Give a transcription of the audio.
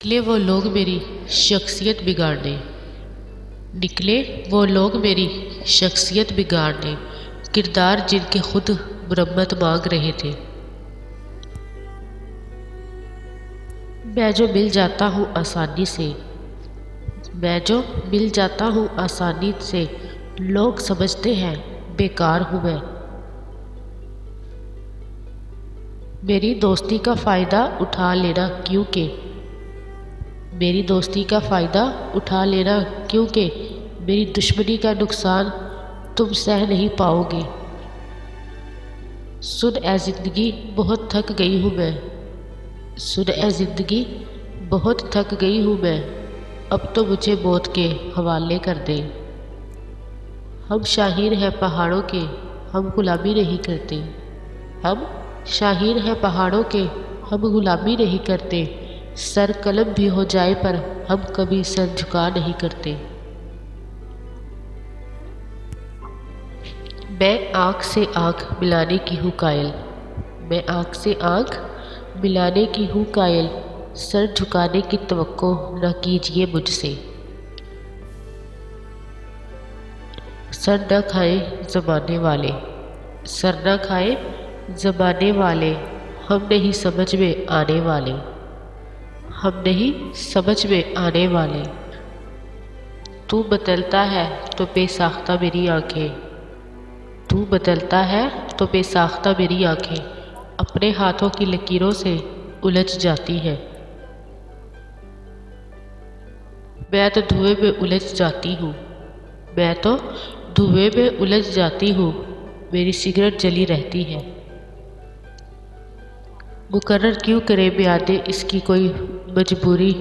निकले वो लोग मेरी शख्सियत बिगाड़ने, निकले वो लोग मेरी शख्सियत बिगाड़ने, किरदार जिनके खुद मरम्मत मांग रहे थे। मैं जो मिल जाता हूँ आसानी से, मैं जो मिल जाता हूँ आसानी से, लोग समझते हैं बेकार हूँ मैं। मेरी दोस्ती का फ़ायदा उठा लेना क्योंकि, मेरी दोस्ती का फ़ायदा उठा लेना क्योंकि मेरी दुश्मनी का नुकसान तुम सह नहीं पाओगे। सुन ए ज़िंदगी बहुत थक गई हूँ मैं, सुन ए ज़िंदगी बहुत थक गई हूँ मैं, अब तो मुझे मौत के हवाले कर दे। हम शाहीन हैं पहाड़ों के, हम गुलामी नहीं करते, हम शाहीन हैं पहाड़ों के, हम गुलामी नहीं करते, सर कलम भी हो जाए पर हम कभी सर झुका नहीं करते। मैं आँख से आँख मिलाने की हूँ कायल, मैं आँख से आँख मिलाने की हूँ कायल, सर झुकाने की तवक्को न कीजिए मुझसे। सर न खाए ज़माने वाले, सर न खाए ज़माने वाले, हम नहीं समझ में आने वाले, हम नहीं समझ में आने वाले। तू बदलता है तो बेसाख्ता मेरी आंखें, तू बदलता है तो बेसाख्ता मेरी आंखें, अपने हाथों की लकीरों से उलझ जाती हैं। मैं तो धुएं में उलझ जाती हूँ, मैं तो धुएं में उलझ जाती हूँ, मेरी सिगरेट जली रहती है। मुकर्रर क्यों करे मियादे इसकी कोई मजबूरी